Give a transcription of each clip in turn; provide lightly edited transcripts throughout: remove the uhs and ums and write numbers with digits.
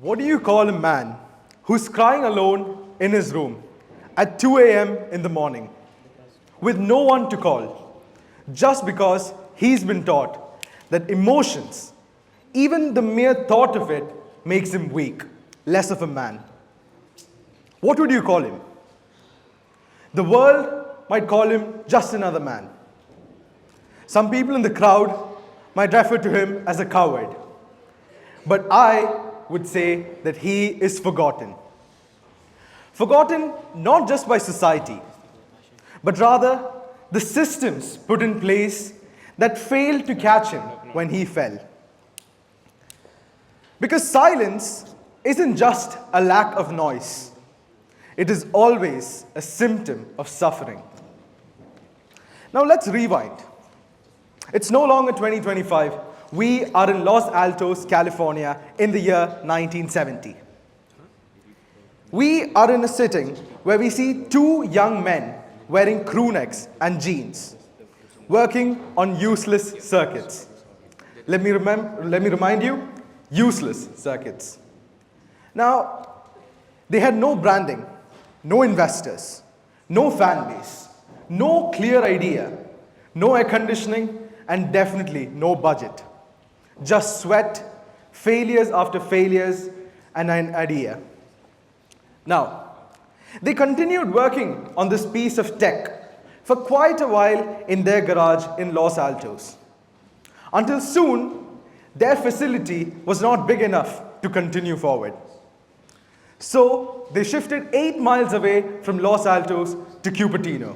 What do you call a man who's crying alone in his room at 2 a.m. in the morning with no one to call just because he's been taught that emotions, even the mere thought of it, makes him weak, less of a man? What would you call him? The world might call him just another man. Some people in the crowd might refer to him as a coward. But I would say that he is forgotten. Forgotten not just by society, but rather the systems put in place that failed to catch him when he fell. Because silence isn't just a lack of noise. It is always a symptom of suffering. Now let's rewind. It's no longer 2025. We are in Los Altos, California in the year 1970. We are in a setting where we see two young men wearing crew necks and jeans, working on useless circuits. Let me remind you, useless circuits. Now, they had no branding, no investors, no fan base, no clear idea, no air conditioning, and definitely no budget. Just sweat, failures after failures, and an idea. Now, they continued working on this piece of tech for quite a while in their garage in Los Altos. Until soon, their facility was not big enough to continue forward. So, they shifted 8 miles away from Los Altos to Cupertino.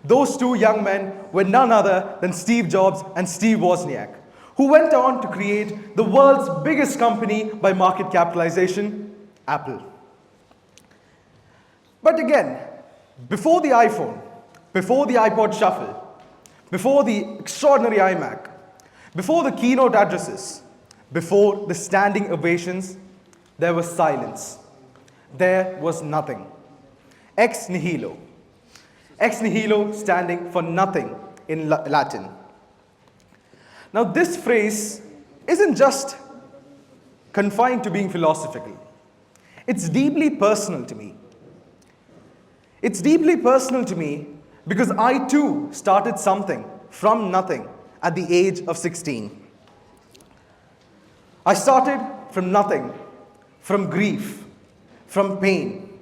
Those two young men were none other than Steve Jobs and Steve Wozniak, who went on to create the world's biggest company by market capitalization, Apple. But again, before the iPhone, before the iPod Shuffle, before the extraordinary iMac, before the keynote addresses, before the standing ovations, there was silence. There was nothing. Ex nihilo. Ex nihilo standing for nothing in Latin. Now, this phrase isn't just confined to being philosophical. It's deeply personal to me. It's deeply personal to me because I too started something from nothing at the age of 16. I started from nothing, from grief, from pain,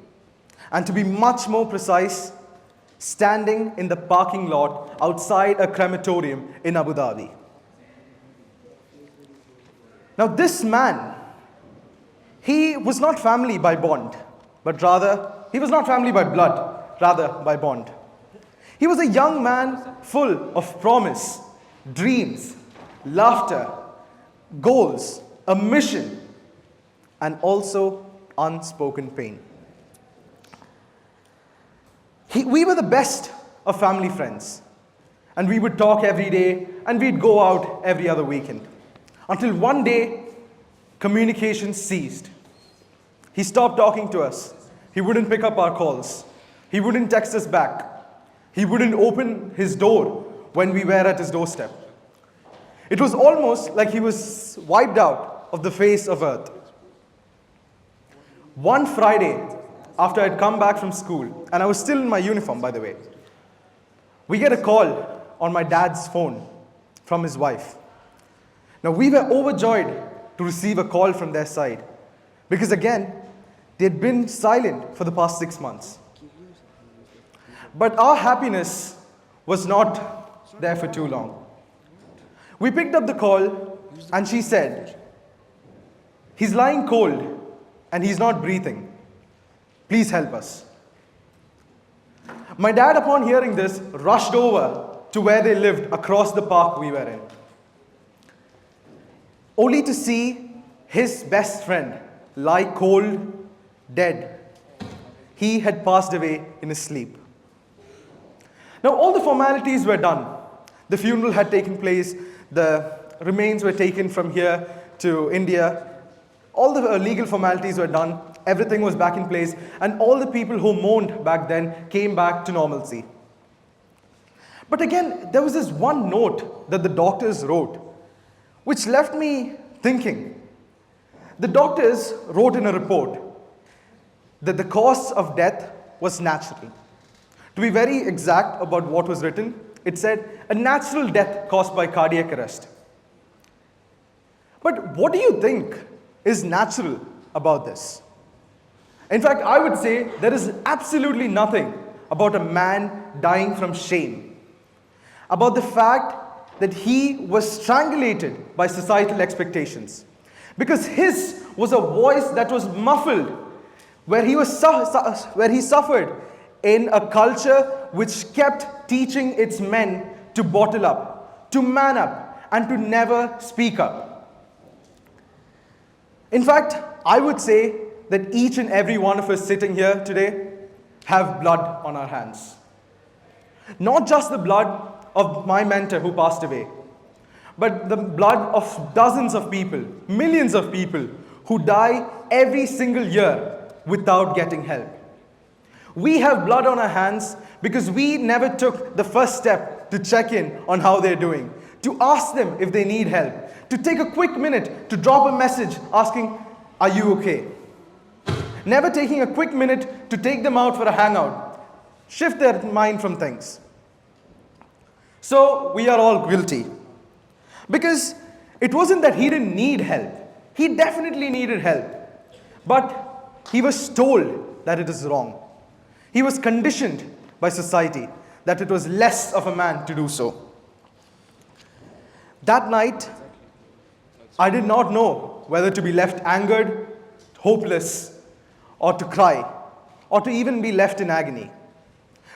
and to be much more precise, standing in the parking lot outside a crematorium in Abu Dhabi. Now, this man, he was not family by bond, but rather, he was not family by blood, rather by bond. He was a young man full of promise, dreams, laughter, goals, a mission, and also unspoken pain. We were the best of family friends, and we would talk every day, and we'd go out every other weekend. Until one day, communication ceased. He stopped talking to us. He wouldn't pick up our calls. He wouldn't text us back. He wouldn't open his door when we were at his doorstep. It was almost like he was wiped out of the face of earth. One Friday, after I'd come back from school, and I was still in my uniform, by the way, we get a call on my dad's phone from his wife. Now, we were overjoyed to receive a call from their side because, again, they'd been silent for the past 6 months. But our happiness was not there for too long. We picked up the call, and she said, "He's lying cold, and he's not breathing. Please help us." My dad, upon hearing this, rushed over to where they lived across the park we were in, only to see his best friend lie cold, dead. He had passed away in his sleep. Now, all the formalities were done. The funeral had taken place. The remains were taken from here to India. All the legal formalities were done. Everything was back in place. And all the people who mourned back then came back to normalcy. But again, there was this one note that the doctors wrote, which left me thinking The doctors wrote in a report that the cause of death was natural. To be very exact about what was written, it said a natural death caused by cardiac arrest. But what do you think is natural about this? In fact, I would say there is absolutely nothing about a man dying from shame, about the fact that he was strangulated by societal expectations, because his was a voice that was muffled, where he suffered in a culture which kept teaching its men to bottle up, to man up, and to never speak up. In fact, I would say that each and every one of us sitting here today have blood on our hands. Not just the blood of my mentor who passed away, but the blood of dozens of people, millions of people who die every single year without getting help. We have blood on our hands because we never took the first step to check in on how they're doing, to ask them if they need help, to take a quick minute to drop a message asking, "Are you okay?" Never taking a quick minute to take them out for a hangout, shift their mind from things. So we are all guilty. Because it wasn't that he didn't need help. He definitely needed help. But he was told that it is wrong. He was conditioned by society that it was less of a man to do so. That night, I did not know whether to be left angered, hopeless, or to cry, or to even be left in agony.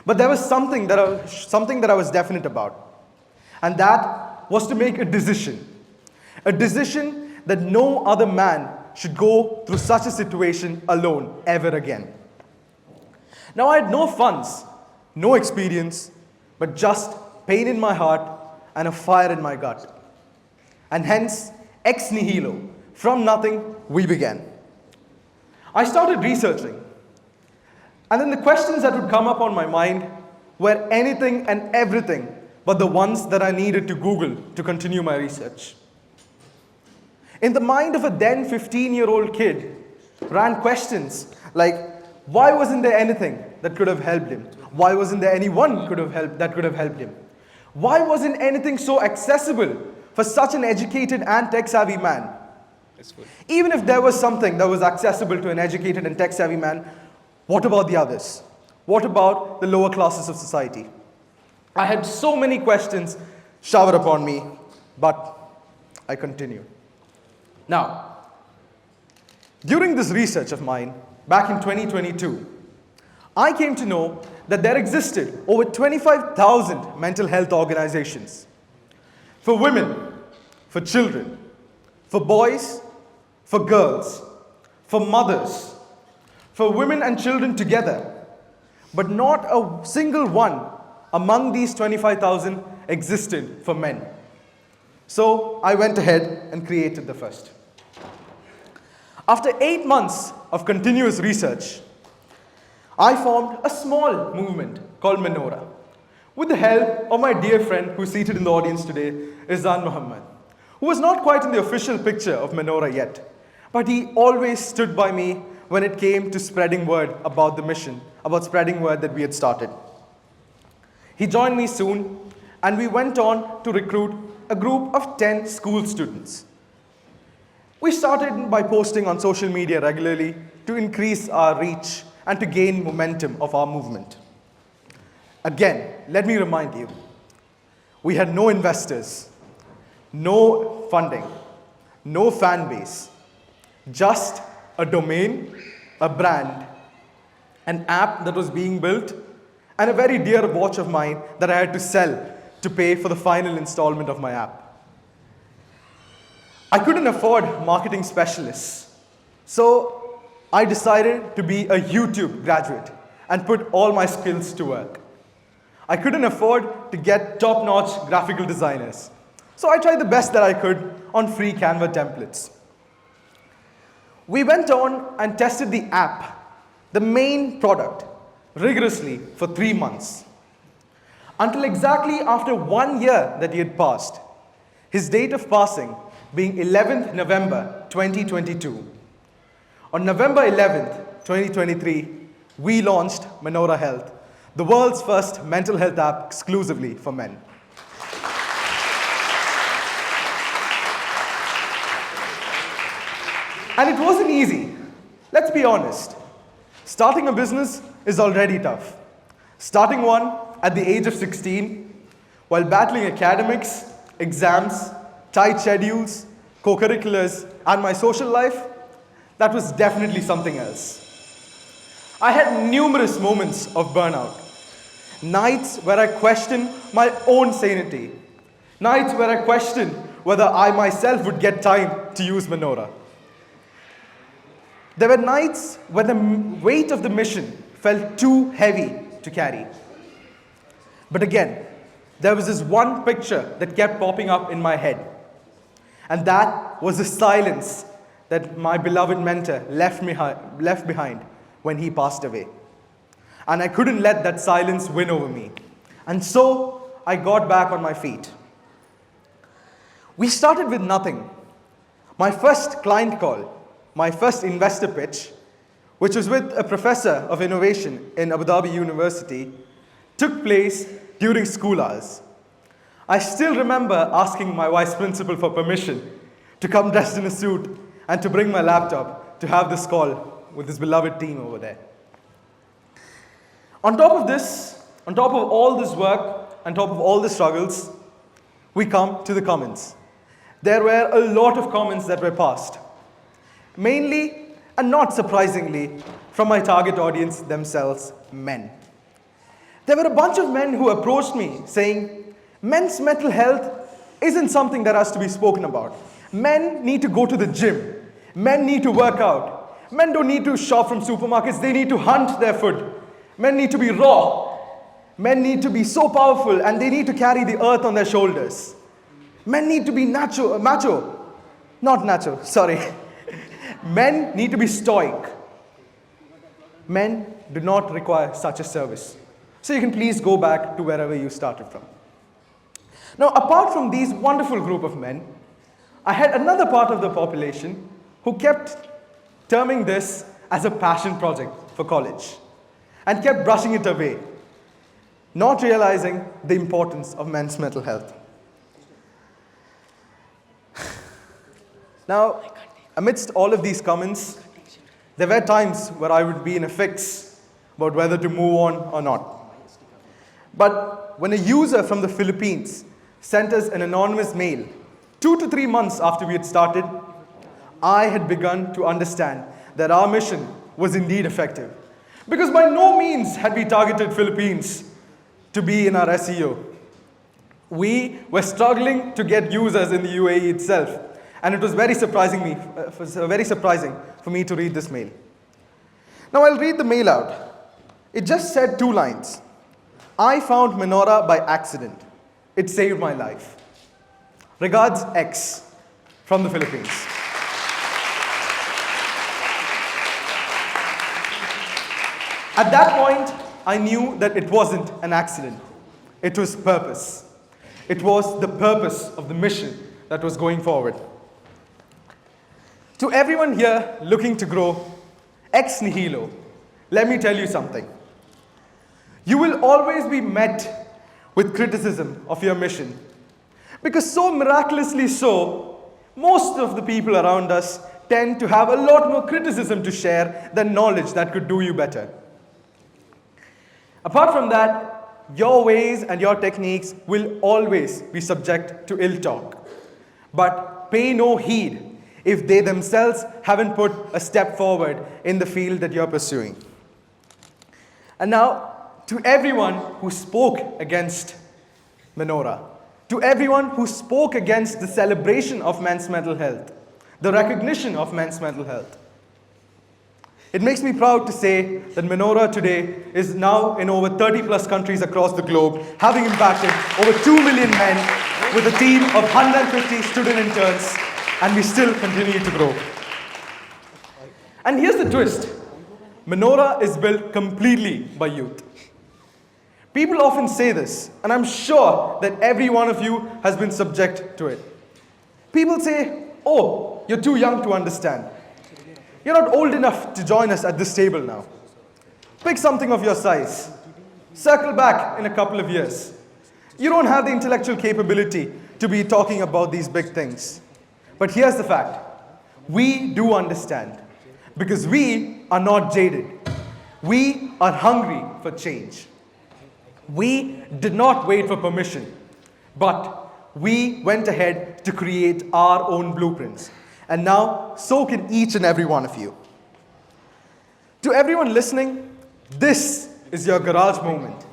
But there was something that I was definite about. And that was to make a decision. A decision that no other man should go through such a situation alone ever again. Now I had no funds, no experience, but just pain in my heart and a fire in my gut. And hence, ex nihilo, from nothing, we began. I started researching. And then the questions that would come up on my mind were anything and everything but the ones that I needed to Google to continue my research. In the mind of a then 15-year-old kid ran questions like, why wasn't there anything that could have helped him? Why wasn't there anyone that could have helped him? Why wasn't anything so accessible for such an educated and tech-savvy man? Even if there was something that was accessible to an educated and tech-savvy man, what about the others? What about the lower classes of society? I had so many questions showered upon me, but I continued. Now, during this research of mine, back in 2022, I came to know that there existed over 25,000 mental health organizations for women, for children, for boys, for girls, for mothers, for women and children together, but not a single one among these 25,000 existed for men. So I went ahead and created the first. After 8 months of continuous research, I formed a small movement called Menorah, with the help of my dear friend who's seated in the audience today, Izan Muhammad, who was not quite in the official picture of Menorah yet, but he always stood by me when it came to spreading word about the mission, about spreading word that we had started. He joined me soon, and we went on to recruit a group of 10 school students. We started by posting on social media regularly to increase our reach and to gain momentum of our movement. Again, let me remind you, we had no investors, no funding, no fan base, just a domain, a brand, an app that was being built, and a very dear watch of mine that I had to sell to pay for the final installment of my app. I couldn't afford marketing specialists, so I decided to be a YouTube graduate and put all my skills to work. I couldn't afford to get top-notch graphical designers, so I tried the best that I could on free Canva templates. We went on and tested the app, the main product, rigorously for 3 months, until exactly after 1 year that he had passed, his date of passing being 11th November 2022. On November 11th, 2023, we launched Menorah Health, the world's first mental health app exclusively for men. And it wasn't easy. Let's be honest. Starting a business is already tough. Starting one at the age of 16, while battling academics, exams, tight schedules, co-curriculars, and my social life, that was definitely something else. I had numerous moments of burnout. Nights where I questioned my own sanity. Nights where I questioned whether I myself would get time to use Menorah. There were nights where the weight of the mission felt too heavy to carry. But again, there was this one picture that kept popping up in my head. And that was the silence that my beloved mentor left behind when he passed away. And I couldn't let that silence win over me. And so I got back on my feet. We started with nothing. My first client call, my first investor pitch, which was with a professor of innovation in Abu Dhabi University, took place during school hours. I still remember asking my vice principal for permission to come dressed in a suit and to bring my laptop to have this call with this beloved team over there. On top of this, on top of all this work, on top of all the struggles, we come to the comments. There were a lot of comments that were passed. Mainly, and not surprisingly, from my target audience themselves, men. There were a bunch of men who approached me saying, men's mental health isn't something that has to be spoken about. Men need to go to the gym. Men need to work out. Men don't need to shop from supermarkets. They need to hunt their food. Men need to be raw. Men need to be so powerful and they need to carry the earth on their shoulders. Men need to be macho. Not nacho, sorry. Men need to be stoic. Men do not require such a service. So you can please go back to wherever you started from. Now, apart from these wonderful group of men, I had another part of the population who kept terming this as a passion project for college and kept brushing it away, not realizing the importance of men's mental health. Now, amidst all of these comments, there were times where I would be in a fix about whether to move on or not. But when a user from the Philippines sent us an anonymous mail 2 to 3 months after we had started, I had begun to understand that our mission was indeed effective. Because by no means had we targeted Philippines to be in our SEO. We were struggling to get users in the UAE itself. And it was very surprising for me to read this mail. Now I'll read the mail out. It just said 2 lines. I found Menorah by accident. It saved my life. Regards, X, from the Philippines. At that point, I knew that it wasn't an accident. It was purpose. It was the purpose of the mission that was going forward. To everyone here looking to grow ex nihilo, let me tell you something. You will always be met with criticism of your mission. Because so miraculously so, most of the people around us tend to have a lot more criticism to share than knowledge that could do you better. Apart from that, your ways and your techniques will always be subject to ill talk. But pay no heed if they themselves haven't put a step forward in the field that you're pursuing. And now, to everyone who spoke against Menorah, to everyone who spoke against the celebration of men's mental health, the recognition of men's mental health, it makes me proud to say that Menorah today is now in over 30 plus countries across the globe, having impacted over 2 million men with a team of 150 student interns, and we still continue to grow. And here's the twist. Menorah is built completely by youth. People often say this, and I'm sure that every one of you has been subject to it. People say, oh, you're too young to understand. You're not old enough to join us at this table now. Pick something of your size. Circle back in a couple of years. You don't have the intellectual capability to be talking about these big things. But here's the fact. We do understand. Because we are not jaded. We are hungry for change. We did not wait for permission, but we went ahead to create our own blueprints. And now, so can each and every one of you. To everyone listening, this is your garage moment.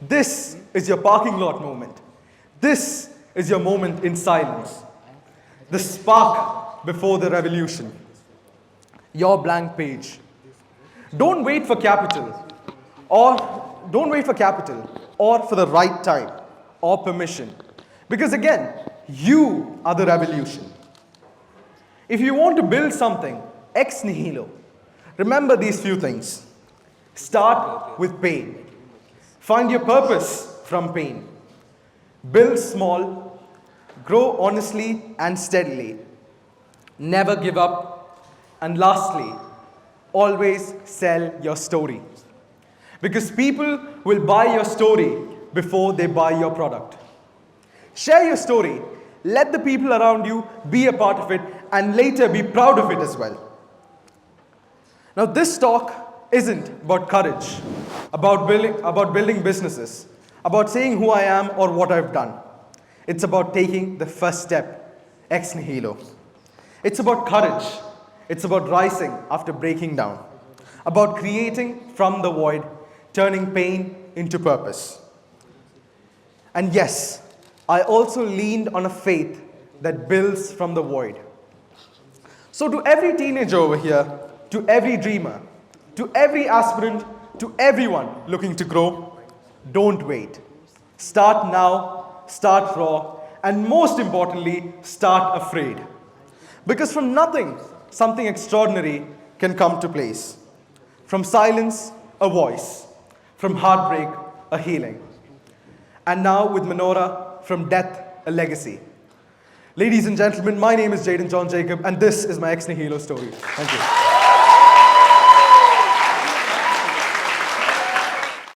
This is your parking lot moment. This is your moment in silence. The spark before the revolution. Your blank page. Don't wait for capital or for the right time or permission. Because again, you are the revolution. If you want to build something ex nihilo, remember these few things. Start with pain. Find your purpose from pain. Build small, grow honestly and steadily. Never give up. And lastly, always sell your story. Because people will buy your story before they buy your product. Share your story. Let the people around you be a part of it and later be proud of it as well. Now this talk isn't about courage, about building businesses, about saying who I am or what I've done. It's about taking the first step, ex nihilo. It's about courage. It's about rising after breaking down. About creating from the void, turning pain into purpose. And yes, I also leaned on a faith that builds from the void. So to every teenager over here, to every dreamer, to every aspirant, to everyone looking to grow, don't wait. Start now, start raw, and most importantly, start afraid. Because from nothing, something extraordinary can come to place. From silence, a voice. From heartbreak, a healing. And now with Menorah, from death, a legacy. Ladies and gentlemen, my name is Jaden John Jacob, and this is my ex nihilo story. Thank you.